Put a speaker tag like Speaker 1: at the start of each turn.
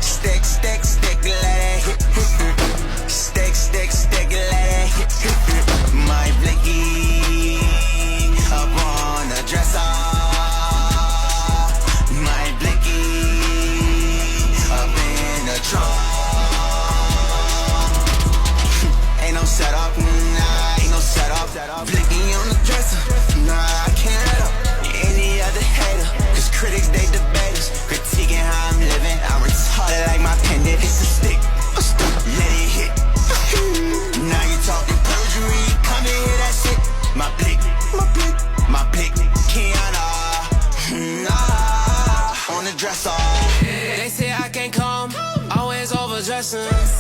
Speaker 1: Stick, stick, stick, let it hit. Stick, stick, stick, let it hit. My blicky up on the dresser. My blicky up in the trunk. Ain't no setup, nah, ain't no setup. Blicky on the dresser, nah, I can't let up. Any other hater, cause critics they debate us. Critiquing how I'm living, I'm retarded like my pendant. It's a stick, let it hit. Now you talking perjury, come and hear that shit. My blick, my blick, Kiana, on the dresser.
Speaker 2: They say I can't come, always overdressing.